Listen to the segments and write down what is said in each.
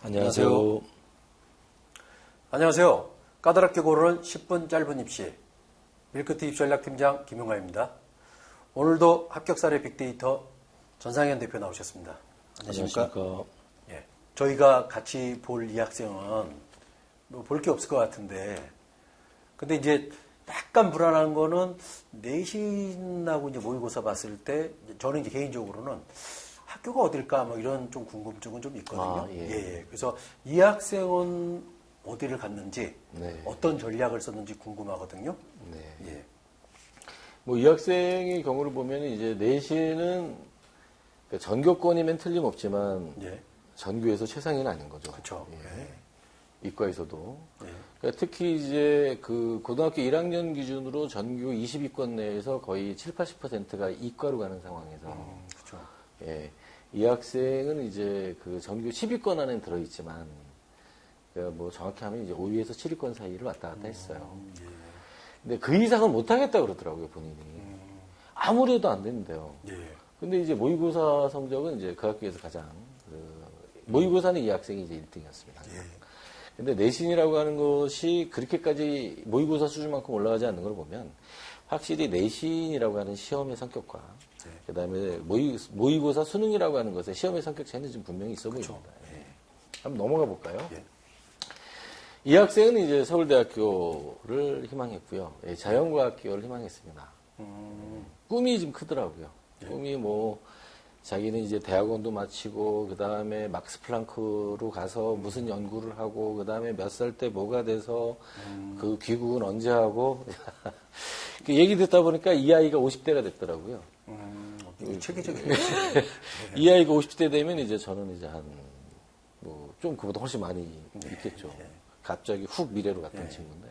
안녕하세요. 안녕하세요. 까다롭게 고르는 10분 짧은 입시 밀크티 입시전략팀장 김용하입니다. 오늘도 합격사례 빅데이터 전상현 대표 나오셨습니다. 안녕하십니까? 예, 저희가 같이 볼 이 학생은 뭐 볼 게 없을 것 같은데, 근데 이제 약간 불안한 거는 내신하고 이제 모의고사 봤을 때 저는 이제 개인적으로는 학교가 어딜까 뭐 이런 좀 궁금증은 좀 있거든요. 예. 그래서 이 학생은 어디를 갔는지, 어떤 전략을 썼는지 궁금하거든요. 예. 뭐 이 학생의 경우를 보면 이제 내신은 전교권이면 틀림없지만 전교에서 최상위는 아닌 거죠. 그렇죠. 이과에서도. 그러니까 특히 이제 그 고등학교 1학년 기준으로 전교 20위권 내에서 거의 7, 80%가 이과로 가는 상황에서. 그렇죠. 예. 이 학생은 이제 그 전교 10위권 안에 들어있지만, 뭐 정확히 하면 이제 5위에서 7위권 사이를 왔다 갔다 했어요. 근데 그 이상은 못하겠다 그러더라고요, 본인이. 아무리 해도 안 되는데요. 근데 이제 모의고사 성적은 이제 그 학교에서 가장, 모의고사는 이 학생이 이제 1등이었습니다. 근데 내신이라고 하는 것이 그렇게까지 모의고사 수준만큼 올라가지 않는 걸 보면 확실히 내신이라고 하는 시험의 성격과 그 다음에 모의고사 수능이라고 하는 것에 시험의 성격 차이는 좀 분명히 있어 보입니다. 한번 넘어가 볼까요? 이 학생은 이제 서울대학교를 희망했고요. 자연과학계열을 희망했습니다. 꿈이 좀 크더라고요. 꿈이 뭐 자기는 이제 대학원도 마치고 그 다음에 막스 플랑크로 가서 무슨 연구를 하고 그 다음에 몇 살 때 뭐가 돼서 그 귀국은 언제 하고 그 얘기 듣다 보니까 이 아이가 50대가 됐더라고요. 체계적인. 이 아이가 50대 되면 이제 저는 이제 한 뭐 좀 그보다 훨씬 많이 있겠죠. 갑자기 훅 미래로 갔던 친구인데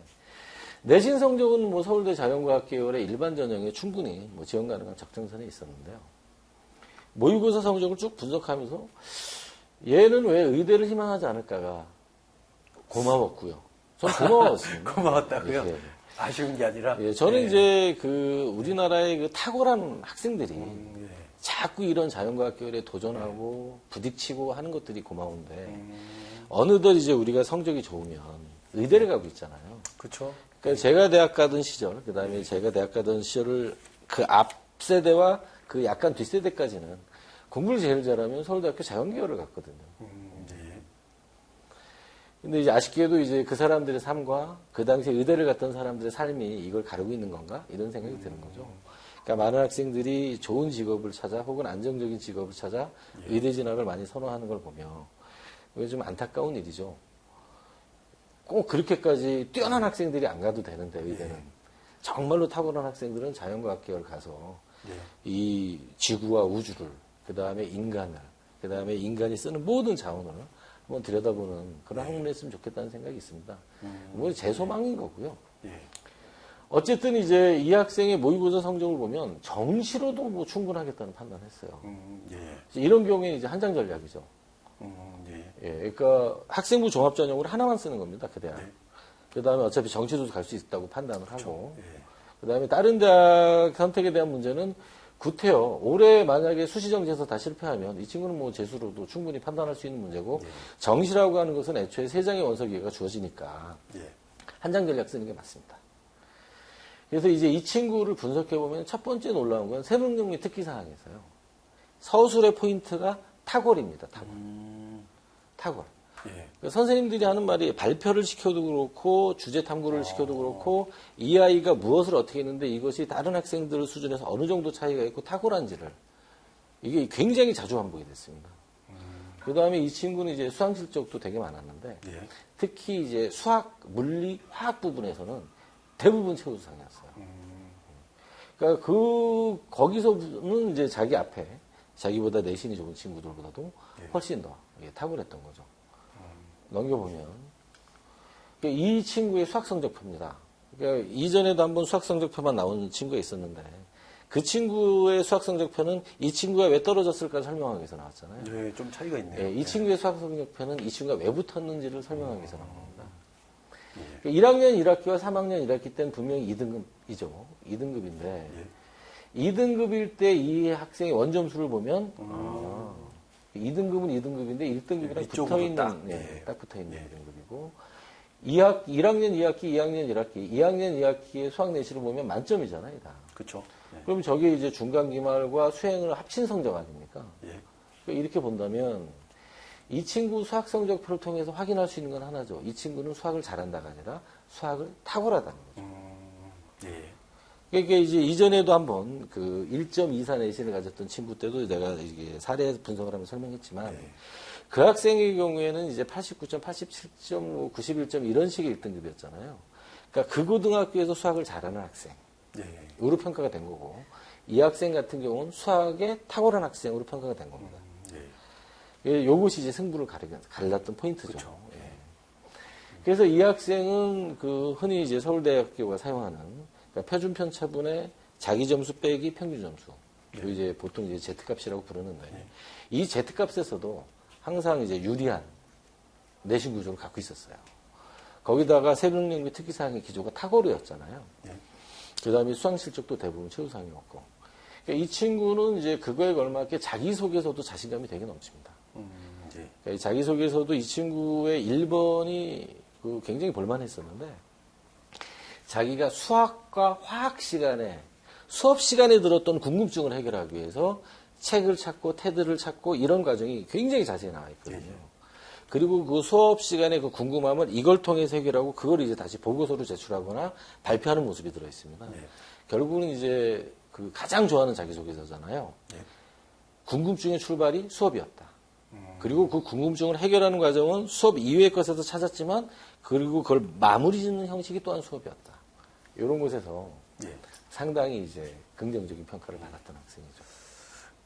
내신 성적은 뭐 서울대 자연과학 계열의 일반 전형에 충분히 뭐 지원 가능한 적정선에 있었는데요. 모의고사 성적을 쭉 분석하면서 얘는 왜 의대를 희망하지 않을까가 고마웠고요. 저는 고마웠습니다. 고마웠다고요? 아쉬운 게 아니라? 저는 이제 그 우리나라의 그 탁월한 학생들이 자꾸 이런 자연과학 계열에 도전하고 부딪히고 하는 것들이 고마운데 어느덧 이제 우리가 성적이 좋으면 의대를 가고 있잖아요. 그렇죠. 그러니까 제가 대학 가던 시절, 그 다음에 제가 대학 가던 시절을 그 앞 세대와 그 약간 뒷세대까지는 공부를 제일 잘하면 서울대학교 자연계열을 갔거든요. 근데 이제 아쉽게도 이제 그 사람들의 삶과 그 당시에 의대를 갔던 사람들의 삶이 이걸 가르고 있는 건가? 이런 생각이 드는 거죠. 그러니까 많은 학생들이 좋은 직업을 찾아 혹은 안정적인 직업을 찾아 의대 진학을 많이 선호하는 걸 보며 이게 좀 안타까운 일이죠. 꼭 그렇게까지 뛰어난 학생들이 안 가도 되는데 의대는. 정말로 탁월한 학생들은 자연과학 계열 가서 이 지구와 우주를, 그 다음에 인간을, 그 다음에 인간이 쓰는 모든 자원을 한번 들여다보는 그런 학문을 했으면 좋겠다는 생각이 있습니다. 뭐 제 소망인 거고요. 어쨌든 이제 이 학생의 모의고사 성적을 보면 정시로도 뭐 충분하겠다는 판단을 했어요. 이런 경우에 이제 한장 전략이죠. 그러니까 학생부 종합 전형으로 하나만 쓰는 겁니다. 그 대학. 그 다음에 어차피 정시도 갈 수 있다고 판단을 하고. 그 다음에 다른 대학 선택에 대한 문제는 구태여. 올해 만약에 수시정시에서 다 실패하면 이 친구는 뭐 재수로도 충분히 판단할 수 있는 문제고 정시라고 하는 것은 애초에 3장의 원서 기회가 주어지니까 한 장 전략 쓰는 게 맞습니다. 그래서 이제 이 친구를 분석해보면 첫 번째 놀라운 건 세능력 및 특기사항에서요. 서술의 포인트가 탁월입니다. 탁월. 선생님들이 하는 말이 발표를 시켜도 그렇고 주제 탐구를 시켜도 그렇고 이 아이가 무엇을 어떻게 했는데 이것이 다른 학생들 수준에서 어느 정도 차이가 있고 탁월한지를 이게 굉장히 자주 반복이 됐습니다. 그 다음에 이 친구는 이제 수학 실적도 되게 많았는데 특히 이제 수학, 물리, 화학 부분에서는 대부분 최우수상이었어요. 그러니까 거기서는 이제 자기 앞에 자기보다 내신이 좋은 친구들보다도 훨씬 더 탁월했던 거죠. 넘겨보면 이 친구의 수학 성적표입니다. 그러니까 이전에도 한번 수학 성적표만 나온 친구가 있었는데 그 친구의 수학 성적표는 이 친구가 왜 떨어졌을까 설명하기 위해서 나왔잖아요. 네, 좀 차이가 있네요. 이 친구의 수학 성적표는 이 친구가 왜 붙었는지를 설명하기 위해서 나온 겁니다. 1학년 1학기와 3학년 1학기 때는 분명히 2등급이죠. 2등급인데 2등급일 때 이 학생의 원점수를 보면 2등급은 2등급인데 1등급이랑 붙어있는 딱 붙어있는 2등급이고 1학년 2학기, 2학년 1학기, 2학년 2학기의 수학 내신을 보면 만점이잖아요, 다. 그렇죠. 네. 그럼 저게 이제 중간 기말과 수행을 합친 성적 아닙니까? 예. 그러니까 이렇게 본다면 이 친구 수학 성적표를 통해서 확인할 수 있는 건 하나죠. 이 친구는 수학을 잘한다가 아니라 수학을 탁월하다는 거죠. 예. 그러니까 이제 이전에도 한번 그 1.24 내신을 가졌던 친구 때도 내가 이게 사례 분석을 하면 설명했지만 그 학생의 경우에는 이제 89점, 87점, 91점 이런 식의 1등급이었잖아요. 그러니까 그 고등학교에서 수학을 잘하는 학생. 으로 평가가 된 거고 이 학생 같은 경우는 수학에 탁월한 학생으로 평가가 된 겁니다. 요것이 이제 승부를 갈랐던 포인트죠. 그렇죠. 그래서 이 학생은 그 흔히 이제 서울대학교가 사용하는 그러니까 표준 편차분의 자기 점수 빼기 평균 점수. 이제 보통 이제 Z값이라고 부르는데 이 Z값에서도 항상 이제 유리한 내신 구조를 갖고 있었어요. 거기다가 새벽연구 특기사항의 기조가 탁월이었잖아요. 그 다음에 수학 실적도 대부분 최우상이었고. 그러니까 이 친구는 이제 그거에 걸맞게 자기소개서도 자신감이 되게 넘칩니다. 그러니까 자기소개서도 이 친구의 1번이 그 굉장히 볼만했었는데, 자기가 수학과 화학 시간에, 수업 시간에 들었던 궁금증을 해결하기 위해서 책을 찾고 테드를 찾고 이런 과정이 굉장히 자세히 나와 있거든요. 그리고 그 수업 시간에 그 궁금함을 이걸 통해서 해결하고 그걸 이제 다시 보고서로 제출하거나 발표하는 모습이 들어 있습니다. 결국은 이제 그 가장 좋아하는 자기소개서잖아요. 궁금증의 출발이 수업이었다. 그리고 그 궁금증을 해결하는 과정은 수업 이외의 것에서 찾았지만 그리고 그걸 마무리 짓는 형식이 또한 수업이었다. 이런 곳에서 상당히 이제 긍정적인 평가를 받았던 학생이죠.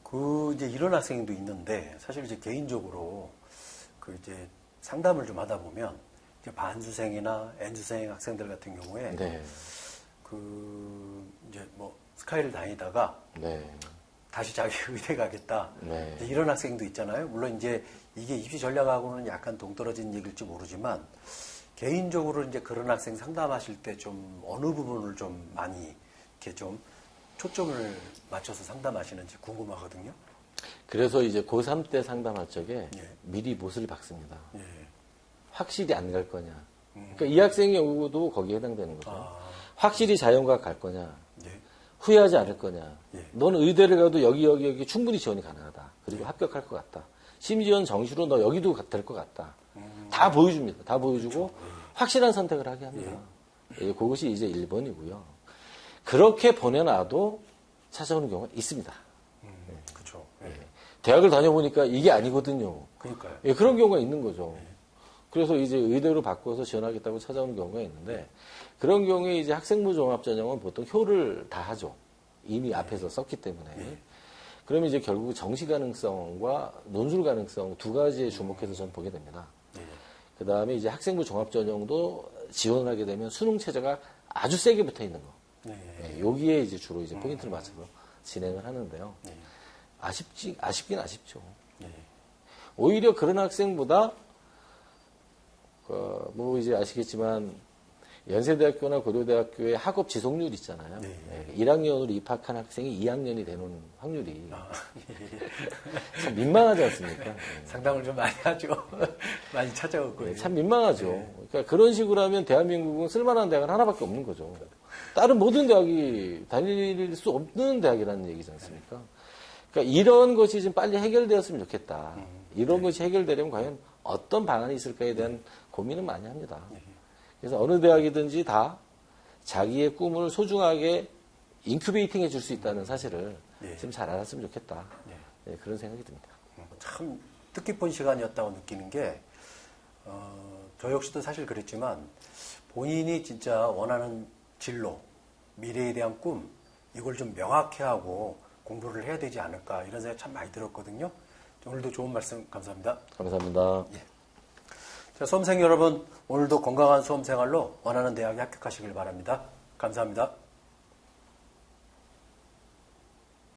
그 이제 이런 학생도 있는데 사실 이제 개인적으로 그 이제 상담을 좀 하다 보면 이제 반수생이나 N수생 학생들 같은 경우에 그 이제 뭐 스카이를 다니다가 다시 자기 의대 가겠다 이런 학생도 있잖아요. 물론 이제 이게 입시 전략하고는 약간 동떨어진 얘기일지 모르지만 개인적으로 이제 그런 학생 상담하실 때 좀 어느 부분을 좀 많이 이렇게 좀 초점을 맞춰서 상담하시는지 궁금하거든요. 그래서 이제 고3 때 상담할 적에 미리 못을 박습니다. 확실히 안 갈 거냐. 그러니까 이 학생의 경우도 거기에 해당되는 거죠. 확실히 자연과학 갈 거냐. 후회하지 않을 거냐. 너는 의대를 가도 여기 충분히 지원이 가능하다. 그리고 합격할 것 같다. 심지어는 정시로 너 여기도 될 것 같다. 다 보여줍니다. 다 보여주고 확실한 선택을 하게 합니다. 그것이 이제 1번이고요. 그렇게 보내놔도 찾아오는 경우가 있습니다. 그렇죠. 대학을 다녀보니까 이게 아니거든요. 그러니까요. 그런 경우가 있는 거죠. 그래서 이제 의대로 바꿔서 지원하겠다고 찾아오는 경우가 있는데 그런 경우에 이제 학생부 종합전형은 보통 효를 다 하죠. 이미 앞에서 썼기 때문에. 그러면 이제 결국 정시 가능성과 논술 가능성 두 가지에 주목해서 전 보게 됩니다. 그 다음에 이제 학생부 종합전형도 지원을 하게 되면 수능 체제가 아주 세게 붙어 있는 거. 여기에 이제 주로 이제 포인트를 맞춰서 진행을 하는데요. 아쉽긴 아쉽죠. 오히려 그런 학생보다 뭐 이제 아시겠지만 연세대학교나 고려대학교의 학업 지속률 있잖아요. 1학년으로 입학한 학생이 2학년이 되는 확률이 참 민망하지 않습니까? 상담을 좀 많이 하죠. 많이 찾아오고. 참 민망하죠. 그러니까 그런 식으로 하면 대한민국은 쓸만한 대학은 하나밖에 없는 거죠. 다른 모든 대학이 다닐 수 없는 대학이라는 얘기지 않습니까? 그러니까 이런 것이 좀 빨리 해결되었으면 좋겠다. 이런 것이 해결되려면 과연 어떤 방안이 있을까에 대한 고민은 많이 합니다. 그래서 어느 대학이든지 다 자기의 꿈을 소중하게 인큐베이팅 해줄 수 있다는 사실을 좀 잘 알았으면 좋겠다. 그런 생각이 듭니다. 참 뜻깊은 시간이었다고 느끼는 게, 저 역시도 사실 그랬지만 본인이 진짜 원하는 진로, 미래에 대한 꿈, 이걸 좀 명확히 하고 공부를 해야 되지 않을까 이런 생각이 참 많이 들었거든요. 오늘도 좋은 말씀 감사합니다. 감사합니다. 자, 수험생 여러분, 오늘도 건강한 수험생활로 원하는 대학에 합격하시길 바랍니다. 감사합니다.